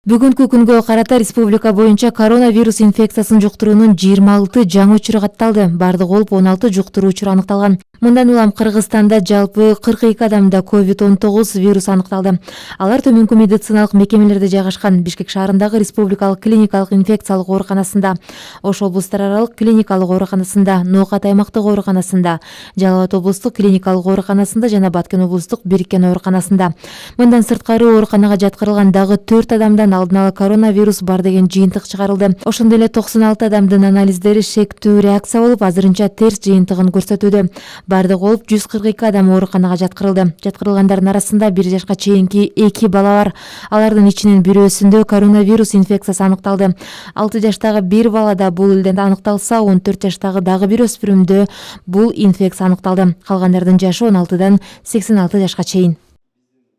Бүгүнкү күнгө карата республика боюнча коронавирус инфекциясын жуктуруунун 26 жаңы учуру катталды. Бардыгы болуп 16 жуктуруу учуру аныкталган. Мындан улам Кыргызстанда жалпы 42 адамда COVID-19 вирус аныкталды. Алар төмөнкү медициналык мекемелерде жайгашкан. Бишкек шаарындагы республикалык клиникалык инфекциялык ооруканасында, Ош облустар аралык клиникалык ооруканасында, Ноокат аймактык ооруканасында, Жалал Абад облустук клиникалык ооруканасында жана Баткен облустук бириккен ооруканасында. Мындан сырткары ооруканага жаткырылган дагы 4 адамдан алдын ала коронавирус бар деген жыйынтык чыгарылды. Ошондой эле 96 адамдын анализдери шектүү реакция болуп, азырынча терс жыйынтыгын көрсөтүүдө. Бардыгы болуп 142 адам ооруканага жаткырылды. Жаткырылгандардын арасында 1 жашка чейинки 2 бала бар. Алардын ичинен бирөөсүндө коронавирус инфекциясы аныкталды. 6 жаштагы 1 балада бул илден аныкталса, 14 жаштагы дагы бир өспүрүмдө бул инфекция аныкталды. Калгандардын жашы 16дан 86 жашка чейин.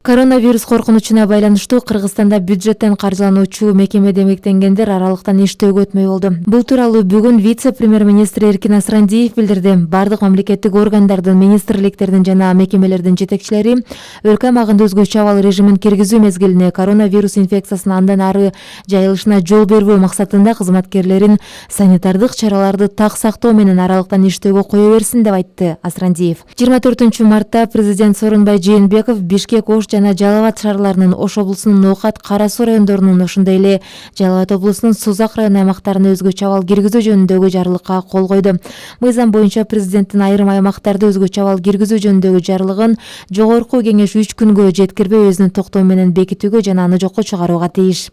Коронавирус коркунучуна байланыштуу Кыргызстанда бюджеттен каржылануучу мекемеде эмгектенгендер аралыктан иштөөгө өтмөй болду. Бул тууралуу бүгүн вице-премьер-министр Насрандиев билдирди. Бардык мамлекеттик органдардын, министрликтердин жана мекемелердин жетекчилери өлкө аймагында өзгөчө абал режимин киргизүү мезгилине коронавирус инфекциясынын андан ары жайылышына жол бербөө максатында кызматкерлерин санитардык чараларды так сактоо менен аралыктан иштөөгө кое берсин деп айтты Насрандиев. 24 мартта президент Сооронбай Жээнбеков Бишкек, Ош жана Жалал Абад шаарларынын, Ош облусунун Ноокат, Кара Суу райондорунун, ошондой эле Жалал Абад облусунун Сузак району аймактарына өзгөчө абал киргизүү жөнүндөгү жарлыкка кол койду. Мыйзам боюнча президенттин айрым аймактарда өзгөчө абал киргизүү жөнүндөгү жарлыгын жогорку кеңеш 3 күнгө жеткирбей өзүнүн токтому менен бекитүүгө жана аны жокко чыгарууга тийиш.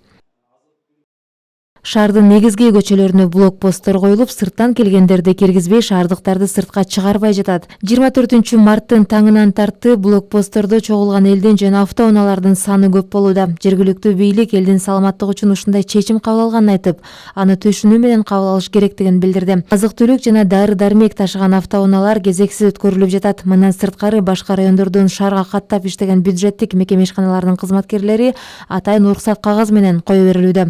Шаардын негизги көчөлөрүнө блокпосттор коюлуп, сырттан келгендерди киргизбей, шаардыктарды сыртка чыгарбай жатат. 24 марттын таңынан тартып блокпосттордо чогулган элдин жана автоунаалардын саны көп болууда. Жергиликтүү бийлик элдин саламаттыгы үчүн ушундай чечим кабыл алганын айтып, аны түшүнүү менен кабыл алыш керектигин билдирди. Азык-түлүк жана дары-дармек ташыган автоунаалар кезексиз өткөрүлүп жатат. Мындан сырткары башка райондордон шаарга каттап иштеген бюджеттик мекеме ишканаларынын кызматкерлери атайын уруксат кагаз менен кое берилүүдө.